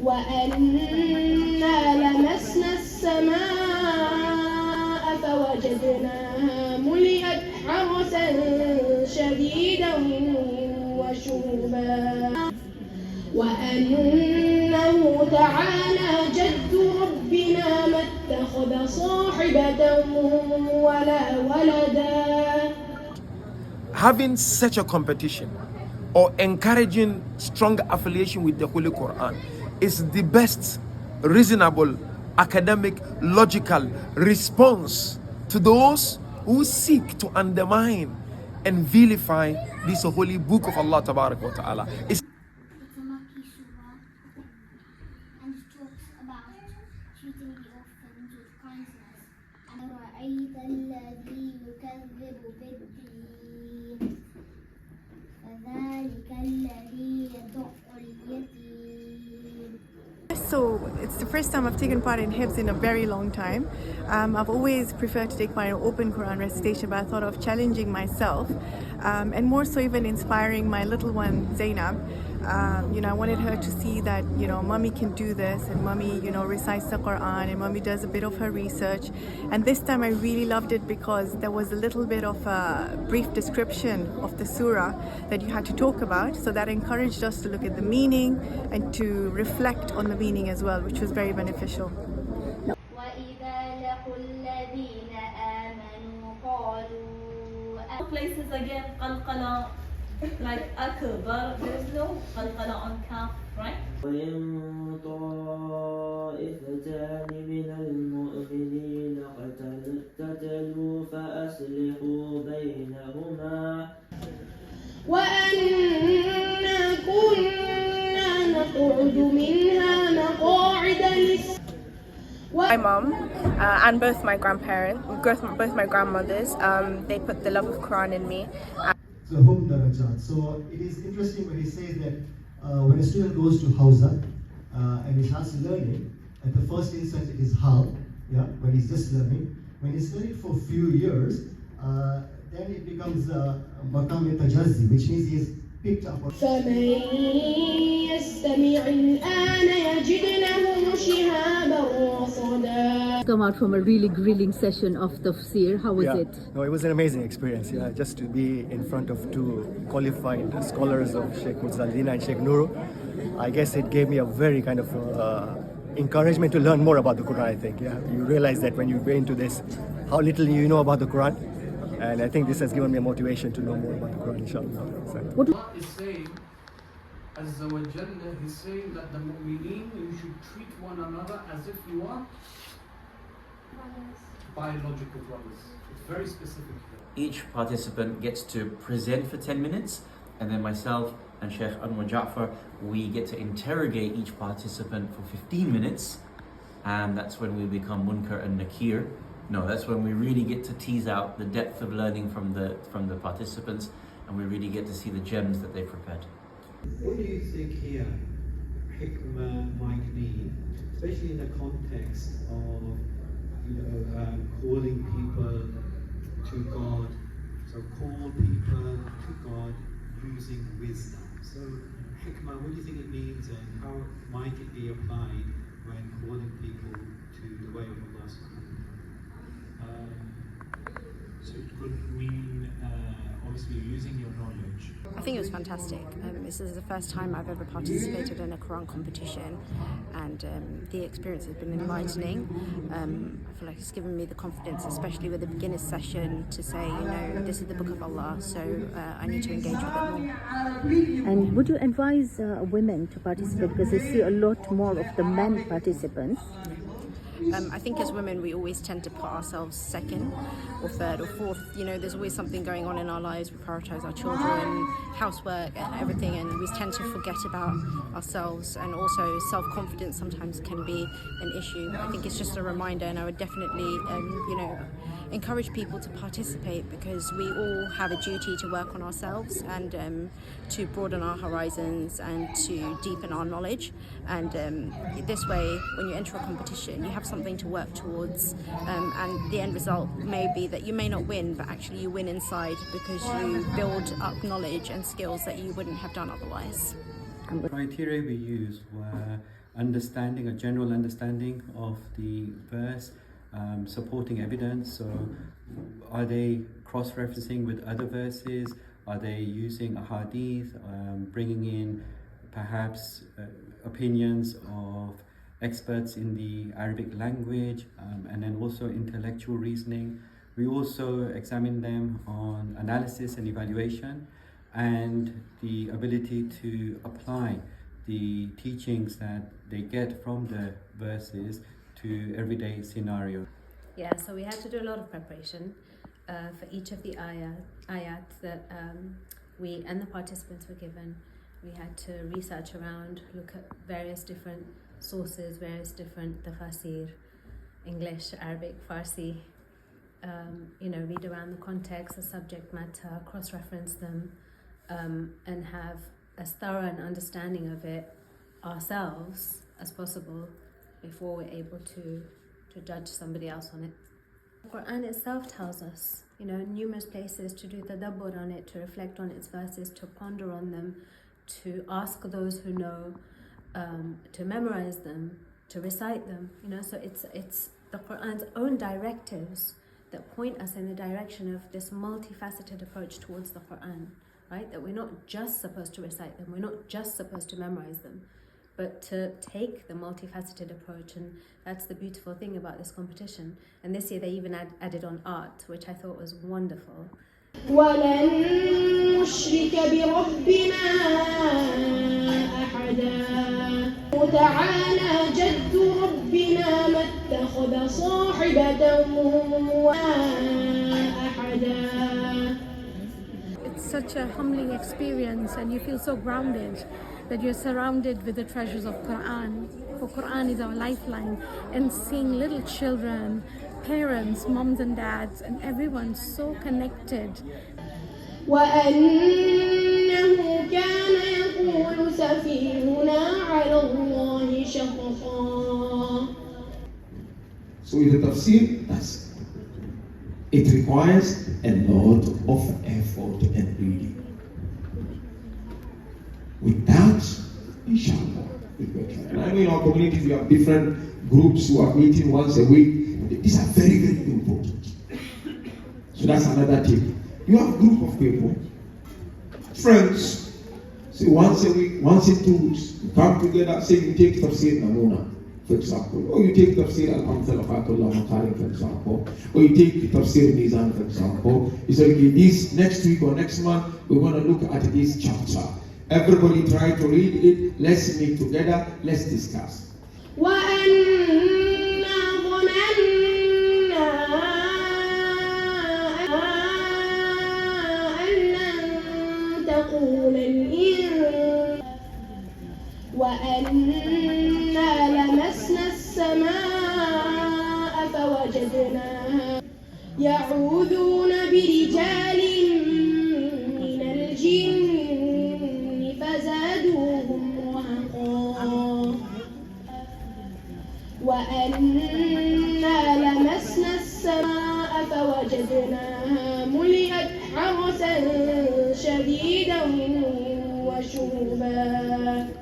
وأنا لمسنا السماء فوجدناها ملئت حرسا شديدا وشهبا وأنه تعالى جد ربنا ما اتخذ صاحبة ولا ولدا. Having such a competition or encouraging strong affiliation with the Holy Quran is the best reasonable, academic, logical response to those who seek to undermine and vilify this holy book of Allah Tabarak wa Ta'ala. It's a lucky surah, and it talks about treating the orphans with kindness. And أَرَأَيْتَ الَّذِي يُكَذِّبُ بِالدِّينِ فَذَلِكَ الَّذِي يَدُعُّ الْيَتِيمَ. So it's the first time I've taken part in Hifz in a very long time. I've always preferred to take part in open Quran recitation, but I thought of challenging myself and more so even inspiring my little one Zainab. I wanted her to see that, mommy can do this, and mommy, recites the Quran, and mommy does a bit of her research. And this time I really loved it because there was a little bit of a brief description of the surah that you had to talk about. So that encouraged us to look at the meaning and to reflect on the meaning as well, which was very beneficial. Places again, qalqala, like akbar, there is no qalqala on kaf, right? وإن طائفتان من المؤمنين اقتتلوا فأصلحوا بينهما وأنا كنا نقعد منها مقاعد للسمع. My mom and both my grandparents, both my grandmothers, they put the love of Quran in me. So it is interesting when he says that when a student goes to Hausa and he starts learning, at the first instance it is Hal, when he's just learning. When he's studied for a few years, then it becomes Maqam Tajazzi, which means he is picked up. فمن يستمع الآن يجد له شهابا رصدا. Come out from a really grilling session of tafsir. How was it? No, it was an amazing experience. Just to be in front of two qualified scholars of Sheikh Muzzaldina and Sheikh Nuru. I guess it gave me a very kind of encouragement to learn more about the Quran. I think. You realize that when you go into this, how little you know about the Quran. And I think this has given me a motivation to know more about the Quran, inshallah. What Allah is saying, Azza wa Jalla, He's saying that the mu'mineen, you should treat one another as if you are biological brothers. It's very specific here. Each participant gets to present for 10 minutes, and then myself and Sheikh Anwar Ja'far, we get to interrogate each participant for 15 minutes, and that's when we become Munkar and Nakir. No, that's when we really get to tease out the depth of learning from the participants, and we really get to see the gems that they've prepared. What do you think here hikmah might mean, especially in the context of calling people to God? So call people to God using wisdom. So hikmah, what do you think it means, and how might it be applied when calling people to the way of Allah subhanahu wa ta'ala? So it could mean obviously using your knowledge. I think it was fantastic. This is the first time I've ever participated in a Quran competition, and the experience has been enlightening. I feel like it's given me the confidence, especially with the beginner's session, to say, this is the book of Allah, so I need to engage with it more. And would you advise women to participate, because they see a lot more of the men participants? I think as women we always tend to put ourselves second or third or fourth. There's always something going on in our lives. We prioritise our children, housework and everything, and we tend to forget about ourselves, and also self-confidence sometimes can be an issue. I think it's just a reminder, and I would definitely encourage people to participate, because we all have a duty to work on ourselves and to broaden our horizons and to deepen our knowledge. And this way, when you enter a competition, you have something to work towards, and the end result may be that you may not win, but actually you win inside, because you build up knowledge and skills that you wouldn't have done otherwise. The criteria we used were understanding, a general understanding of the verse, supporting evidence. So are they cross-referencing with other verses? Are they using a hadith, bringing in perhaps opinions of experts in the Arabic language, and then also intellectual reasoning. We also examine them on analysis and evaluation and the ability to apply the teachings that they get from the verses to everyday scenario. Yeah, so we had to do a lot of preparation for each of the ayat that we and the participants were given. We had to research around, look at various different sources, various different tafasir, English, Arabic, Farsi, read around the context, the subject matter, cross-reference them, and have as thorough an understanding of it ourselves as possible before we're able to judge somebody else on it. The Quran itself tells us, in numerous places to do tadabbur on it, to reflect on its verses, to ponder on them, to ask those who know, to memorize them, to recite them. So it's the Quran's own directives that point us in the direction of this multifaceted approach towards the Quran, right? That we're not just supposed to recite them, we're not just supposed to memorize them, but to take the multifaceted approach. And that's the beautiful thing about this competition. And this year they even added on art, which I thought was wonderful. وَلَن نُشْرِكَ بِرَبِّنَا أَحَدًا وَتَعَالَى جَدُّ رَبِّنَا مَا اتَّخَذَ صَاحِبَةً وَلَا أَحَدًا. It's such a humbling experience, and you feel so grounded that you're surrounded with the treasures of Quran. For Quran is our lifeline, and seeing little children, parents, moms and dads, and everyone so connected. وَأَنَّهُ كَانَ يَقُولُ سَفِيهُنَا عَلَى اللَّهِ شَطَطًا. So with the tafsir, it requires a lot of effort and reading. With that, inshallah, it will come. And I know in our communities we have different groups who are meeting once a week. These are very, very important. So that's another tip. You have a group of people, friends, say once a week, once in 2 weeks, you come together, say you take tafsir namuna, for example, or you take tafsir al-Amthalafatullah Makarim, for example, or you take tafsir Mizan, for example. You say, okay, this next week or next month, we're going to look at this chapter. Everybody try to read it, let's meet together, let's discuss. وَأَنَّا لَمَسْنَا السَّمَاءَ فَوَجَدْنَاهَا يَعُوذُونَ بِرِجَالٍ مِّنَ الْجِنِّ فَزَادُوهُمْ رَهَقًا وَأَنَّا لَمَسْنَا السَّمَاءَ فَوَجَدْنَاهَا مُلِئَتْ حَرَسًا شَدِيدًا وَشُهُبًا.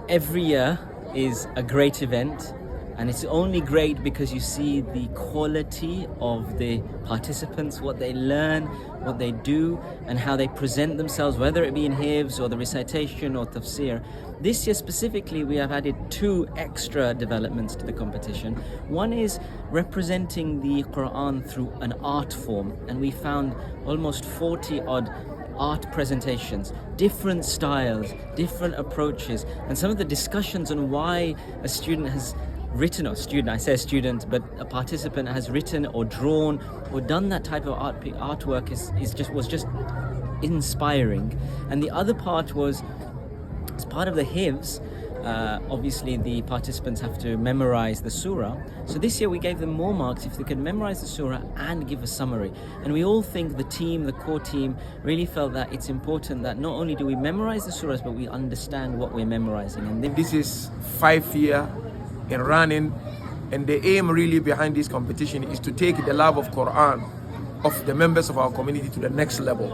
Every year is a great event, and it's only great because you see the quality of the participants, what they learn, what they do, and how they present themselves, whether it be in hifz or the recitation or tafsir. This year specifically, we have added 2 extra developments to the competition. One is representing the Quran through an art form, and we found almost 40 odd art presentations, different styles, different approaches, and some of the discussions on why a student has written, or student, I say student, but a participant has written or drawn or done that type of artwork was just inspiring. And the other part was, as part of the hifz, obviously the participants have to memorize the surah. So this year we gave them more marks if they could memorize the surah and give a summary. And we all think the core team really felt that it's important that not only do we memorize the surahs, but we understand what we're memorizing. And this is 5th year in running, and the aim really behind this competition is to take the love of Quran of the members of our community to the next level.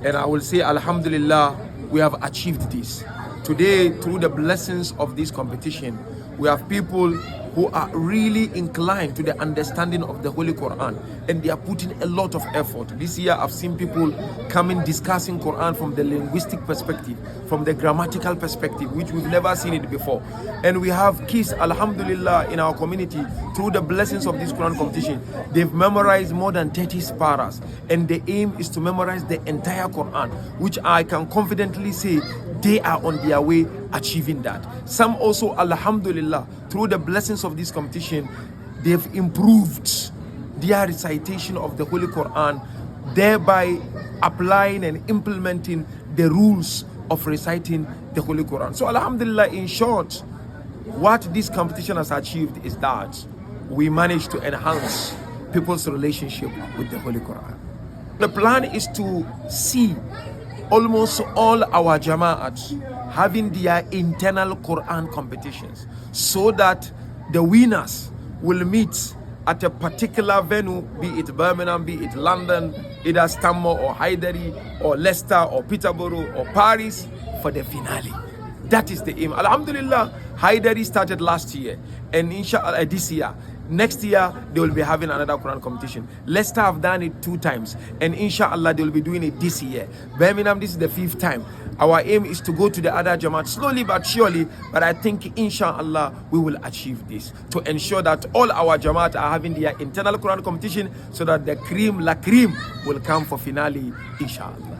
And I will say, alhamdulillah, we have achieved this. Today, through the blessings of this competition, we have people who are really inclined to the understanding of the Holy Quran, and they are putting a lot of effort. This year I've seen people coming discussing Quran from the linguistic perspective, from the grammatical perspective, which we've never seen it before. And we have kids, alhamdulillah, in our community, through the blessings of this Quran competition, they've memorized more than 30 paras, and the aim is to memorize the entire Quran, which I can confidently say they are on their way achieving that. Some also, alhamdulillah, through the blessings of this competition, they've improved their recitation of the Holy Quran, thereby applying and implementing the rules of reciting the Holy Quran. So alhamdulillah, in short, what this competition has achieved is that we managed to enhance people's relationship with the Holy Quran. The plan is to see almost all our jama'at having their internal Quran competitions, so that the winners will meet at a particular venue, be it Birmingham, be it London, either Stanmore or Hyderabad or Leicester or Peterborough or Paris for the finale. That is the aim. Alhamdulillah, Hyderabad started last year, and inshallah this year. Next year, they will be having another Quran competition. Leicester have done it 2 times, and inshallah, they will be doing it this year. Birmingham, this is the 5th time. Our aim is to go to the other Jamaat slowly but surely, but I think inshallah, we will achieve this to ensure that all our Jamaat are having their internal Quran competition, so that the cream la cream will come for finale, inshallah.